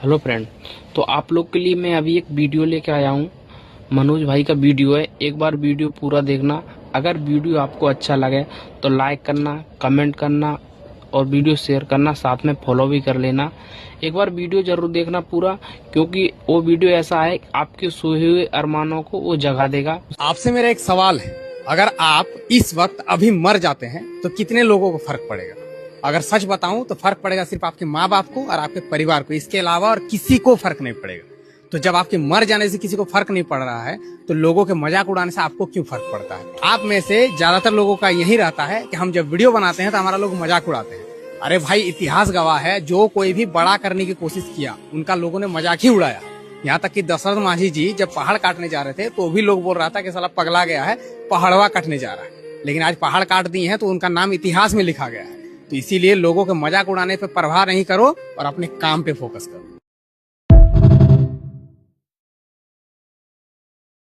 Hello friend, तो आप लोग के लिए मैं अभी एक वीडियो लेके आया हूँ। मनोज भाई का वीडियो है, एक बार वीडियो पूरा देखना। अगर वीडियो आपको अच्छा लगे तो लाइक करना, कमेंट करना और वीडियो शेयर करना, साथ में फॉलो भी कर लेना। एक बार वीडियो जरूर देखना पूरा, क्योंकि वो वीडियो ऐसा है आपके सोए हुए अरमानों को वो जगा देगा। आपसे मेरा एक सवाल है, अगर आप इस वक्त अभी मर जाते हैं तो कितने लोगों को फर्क पड़ेगा? अगर सच बताऊं तो फर्क पड़ेगा सिर्फ आपके माँ बाप को और आपके परिवार को, इसके अलावा और किसी को फर्क नहीं पड़ेगा। तो जब आपके मर जाने से किसी को फर्क नहीं पड़ रहा है तो लोगों के मजाक उड़ाने से आपको क्यों फर्क पड़ता है? आप में से ज्यादातर लोगों का यही रहता है कि हम जब वीडियो बनाते हैं तो हमारा लोग मजाक उड़ाते हैं। अरे भाई, इतिहास गवाह है, जो कोई भी बड़ा करने की कोशिश किया उनका लोगों ने मजाक ही उड़ाया। यहाँ तक कि दशरथ मांझी जी जब पहाड़ काटने जा रहे थे तो भी लोग बोल रहा था कि साला पगला गया है, पहाड़वा काटने जा रहा है। लेकिन आज पहाड़ काट दिए हैं तो उनका नाम इतिहास में लिखा गया है। तो इसीलिए लोगों के मजाक उड़ाने पे परवाह नहीं करो और अपने काम पे फोकस करो।